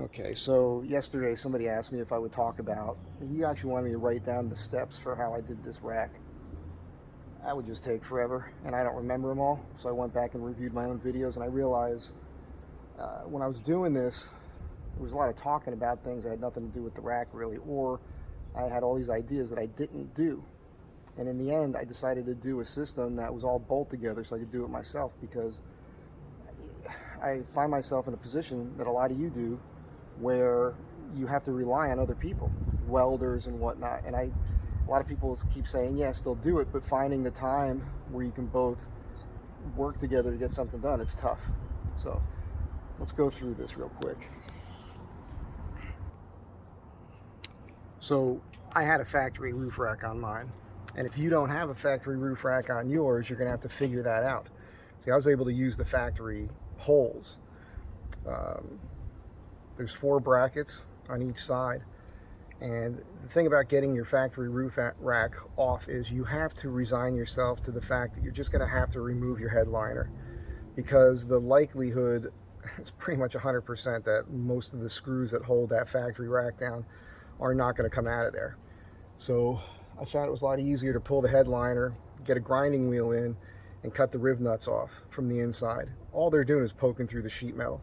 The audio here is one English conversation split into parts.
Okay, so yesterday somebody asked me if I would talk about, he actually wanted me to write down the steps for how I did this rack. That would just take forever, and I don't remember them all. So I went back and reviewed my own videos, and I realized when I was doing this, there was a lot of talking about things that had nothing to do with the rack really, or I had all these ideas that I didn't do. And in the end, I decided to do a system that was all bolt together so I could do it myself, because I find myself in a position that a lot of you do, where you have to rely on other people, welders and whatnot. And a lot of people keep saying, yes, they'll do it, but finding the time where you can both work together to get something done, it's tough. So let's go through this real quick. So I had a factory roof rack on mine. And if you don't have a factory roof rack on yours, you're gonna have to figure that out. See, I was able to use the factory holes. There's 4 brackets on each side. And the thing about getting your factory roof rack off is you have to resign yourself to the fact that you're just going to have to remove your headliner, because the likelihood is pretty much 100% that most of the screws that hold that factory rack down are not going to come out of there. So I found it was a lot easier to pull the headliner, get a grinding wheel in, and cut the riv nuts off from the inside. All they're doing is poking through the sheet metal.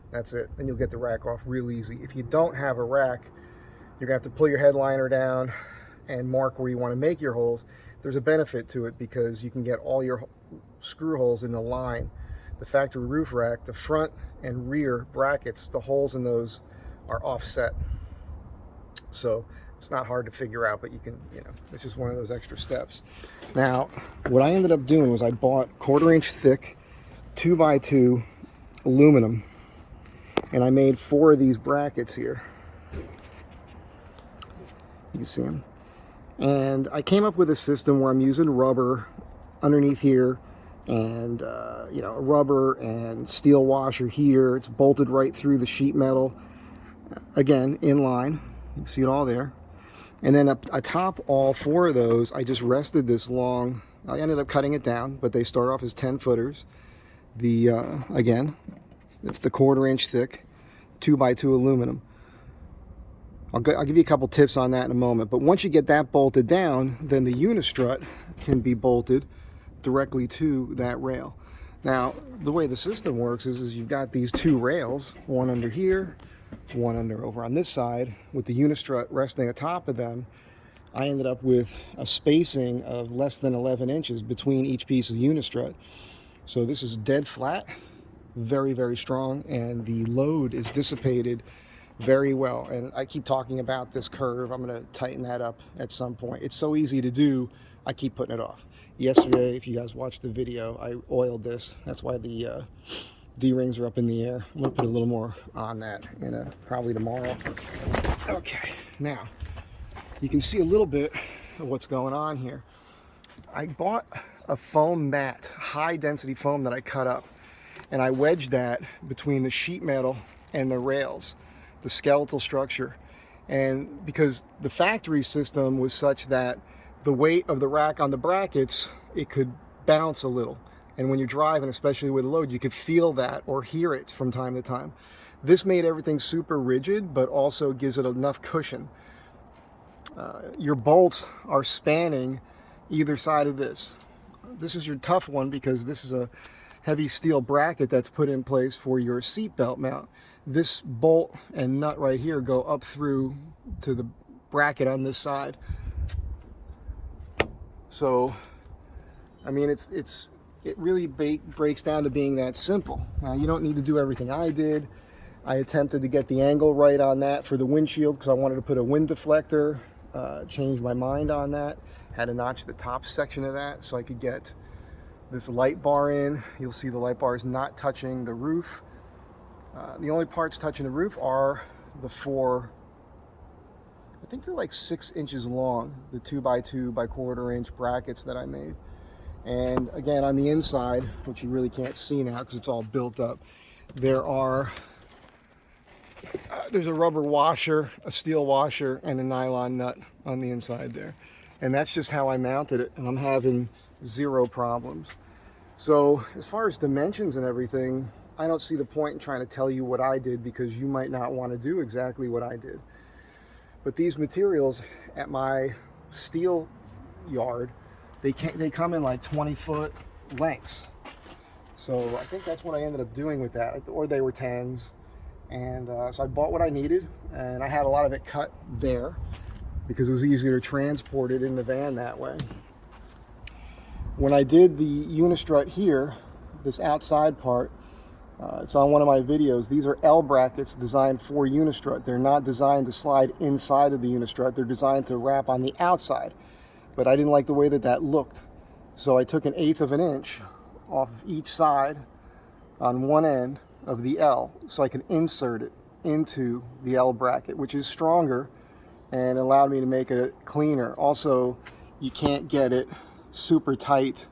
That's it. Then you'll get the rack off real easy. If you don't have a rack, you're going to have to pull your headliner down and mark where you want to make your holes. There's a benefit to it because you can get all your screw holes in the line. The factory roof rack, the front and rear brackets, the holes in those are offset. So it's not hard to figure out, but you can, it's just one of those extra steps. Now, what I ended up doing was I bought 1/4 inch thick 2x2 aluminum, and I made 4 of these brackets here. You can see them. And I came up with a system where I'm using rubber underneath here, and a rubber and steel washer here. It's bolted right through the sheet metal, again in line. You can see it all there. And then up atop all 4 of those, I just rested this long. I ended up cutting it down, but they start off as 10 footers. Again, it's the 1/4 inch thick 2x2 aluminum. I'll give you a couple tips on that in a moment, but once you get that bolted down, then the unistrut can be bolted directly to that rail. Now, the way the system works is you've got these 2 rails, one under here, one under over on this side, with the unistrut resting atop of them. I ended up with a spacing of less than 11 inches between each piece of unistrut. So this is dead flat, very, very strong, and the load is dissipated very well. And I keep talking about this curve. I'm going to tighten that up at some point. It's so easy to do, I keep putting it off. Yesterday, if you guys watched the video, I oiled this. That's why the D-rings are up in the air. I'm going to put a little more on that probably tomorrow. Okay, now you can see a little bit of what's going on here. I bought a foam mat, high density foam that I cut up, and I wedged that between the sheet metal and the rails, the skeletal structure. And because the factory system was such that the weight of the rack on the brackets, it could bounce a little. And when you're driving, especially with load, you could feel that or hear it from time to time. This made everything super rigid, but also gives it enough cushion. Your bolts are spanning either side of this. This is your tough one because this is a heavy steel bracket that's put in place for your seat belt mount. This bolt and nut right here go up through to the bracket on this side. So, I mean, it really breaks down to being that simple. Now, you don't need to do everything I did. I attempted to get the angle right on that for the windshield because I wanted to put a wind deflector. Changed my mind on that. Had to notch the top section of that so I could get this light bar in. You'll see the light bar is not touching the roof. The only parts touching the roof are the 4, I think they're like 6 inches long, the 2x2 by 1/4 inch brackets that I made. And again, on the inside, which you really can't see now because it's all built up, there's a rubber washer, a steel washer, and a nylon nut on the inside there. And that's just how I mounted it, and I'm having 0 problems. So as far as dimensions and everything, I don't see the point in trying to tell you what I did because you might not want to do exactly what I did. But these materials at my steel yard, they come in like 20-foot lengths. So I think that's what I ended up doing with that, or they were 10s. And so I bought what I needed, and I had a lot of it cut there because it was easier to transport it in the van that way. When I did the unistrut here, this outside part, it's on one of my videos. These are L brackets designed for unistrut. They're not designed to slide inside of the unistrut. They're designed to wrap on the outside. But I didn't like the way that that looked. So I took 1/8 of an inch off of each side on one end of the L so I could insert it into the L bracket, which is stronger and allowed me to make it cleaner. Also, you can't get it super tight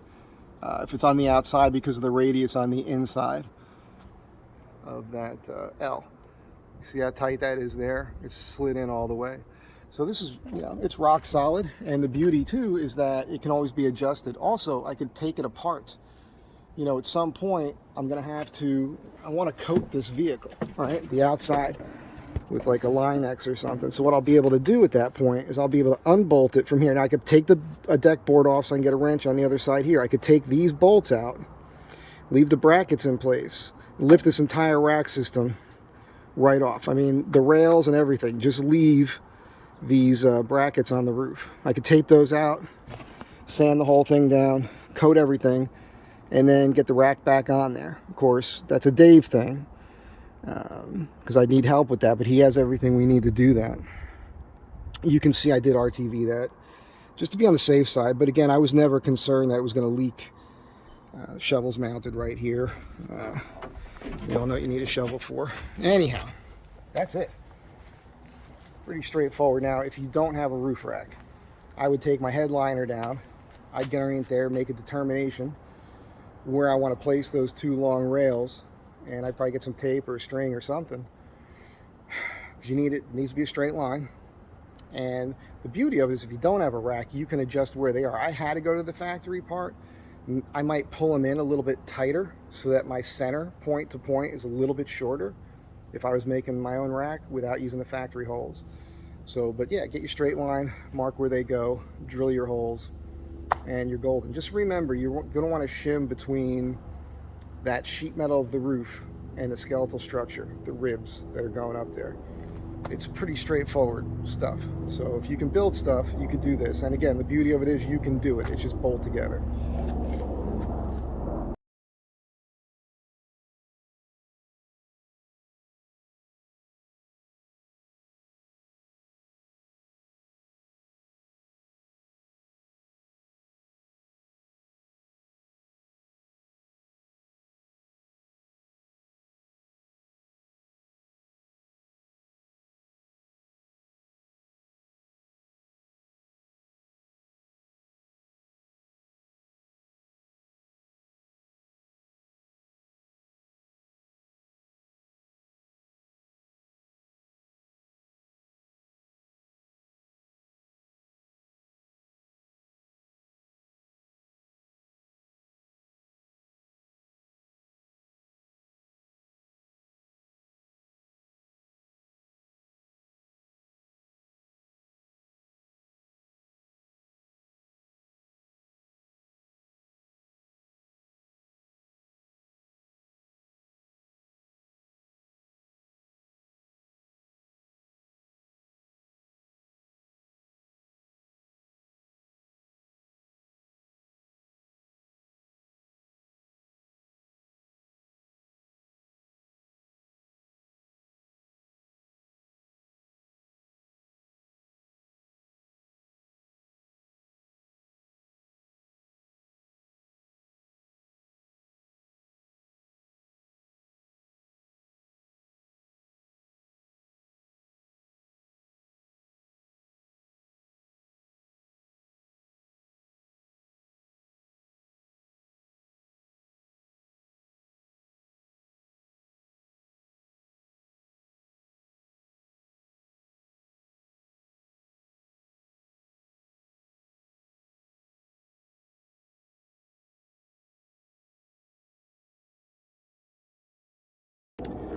if it's on the outside because of the radius on the inside of that L. See how tight that is there? It's slid in all the way. So this is, it's rock solid. And the beauty too is that it can always be adjusted. Also, I could take it apart. At some point, I want to coat this vehicle, right? The outside with like a Line-X or something. So what I'll be able to do at that point is I'll be able to unbolt it from here. Now I could take a deck board off so I can get a wrench on the other side here. I could take these bolts out, leave the brackets in place, lift this entire rack system right off. I mean, the rails and everything, just leave these brackets on the roof. I could tape those out, sand the whole thing down, coat everything, and then get the rack back on there. Of course, that's a Dave thing, because I need help with that, but he has everything we need to do that. You can see I did RTV that just to be on the safe side, but again, I was never concerned that it was going to leak. Shovel's mounted right here. You all know what you need a shovel for. Anyhow, that's it. Pretty straightforward. Now, if you don't have a roof rack, I would take my headliner down. I'd get underneath there, make a determination where I want to place those 2 long rails, and I'd probably get some tape or a string or something, because it needs to be a straight line. And the beauty of it is if you don't have a rack, you can adjust where they are. I had to go to the factory part. I might pull them in a little bit tighter so that my center point to point is a little bit shorter if I was making my own rack without using the factory holes. So, but yeah, get your straight line, mark where they go, drill your holes, and you're golden. Just remember, you're going to want to shim between that sheet metal of the roof and the skeletal structure, the ribs that are going up there. It's pretty straightforward stuff. So if you can build stuff, you could do this. And again, the beauty of it is you can do it. It's just bolt together.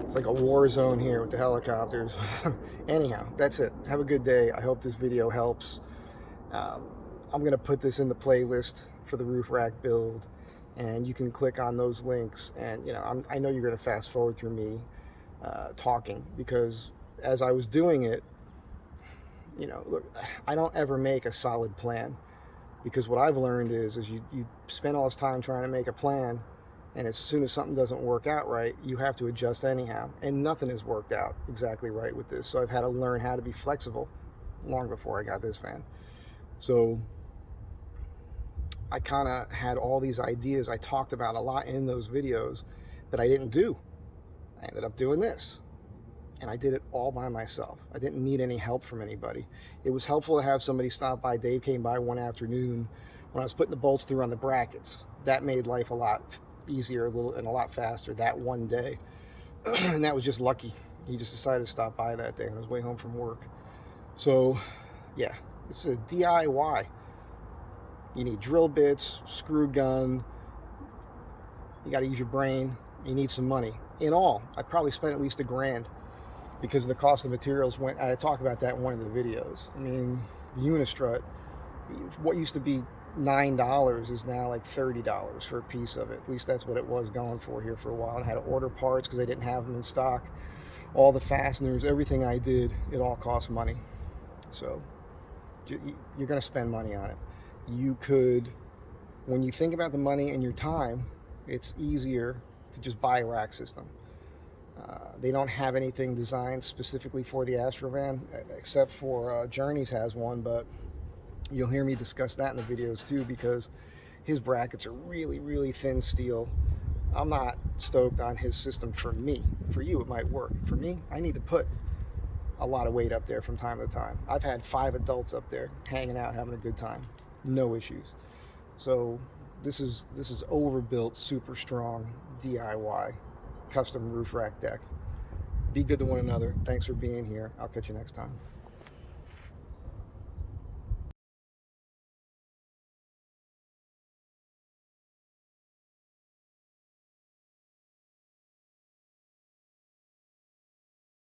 It's like a war zone here with the helicopters. Anyhow, that's it. Have a good day. I hope this video helps. I'm going to put this in the playlist for the roof rack build, and you can click on those links. And I know you're going to fast forward through me talking, because as I was doing it, look, I don't ever make a solid plan, because what I've learned is you spend all this time trying to make a plan, and as soon as something doesn't work out right, you have to adjust anyhow. And nothing has worked out exactly right with this. So I've had to learn how to be flexible long before I got this van. So I kind of had all these ideas I talked about a lot in those videos that I didn't do. I ended up doing this. And I did it all by myself. I didn't need any help from anybody. It was helpful to have somebody stop by. Dave came by one afternoon when I was putting the bolts through on the brackets. That made life a lot easier, and a lot faster that one day. And that was just lucky. He just decided to stop by that day on his way home from work. So yeah, it's a DIY. You need drill bits, screw gun, you got to use your brain, you need some money. In all, I probably spent at least $1,000, because the cost of materials went. I talk about that in one of the videos. I mean, the Unistrut, what used to be $9 is now like $30 for a piece of it. At least that's what it was going for here for a while. I had to order parts because they didn't have them in stock. All the fasteners, everything I did, it all cost money. So you're going to spend money on it. You could, when you think about the money and your time, it's easier to just buy a rack system. They don't have anything designed specifically for the Astro van, except for Journeys has one, but you'll hear me discuss that in the videos too, because his brackets are really, really thin steel. I'm not stoked on his system for me. For you, it might work. For me, I need to put a lot of weight up there from time to time. I've had 5 adults up there hanging out, having a good time. No issues. So this is overbuilt, super strong DIY custom roof rack deck. Be good to one another. Thanks for being here. I'll catch you next time.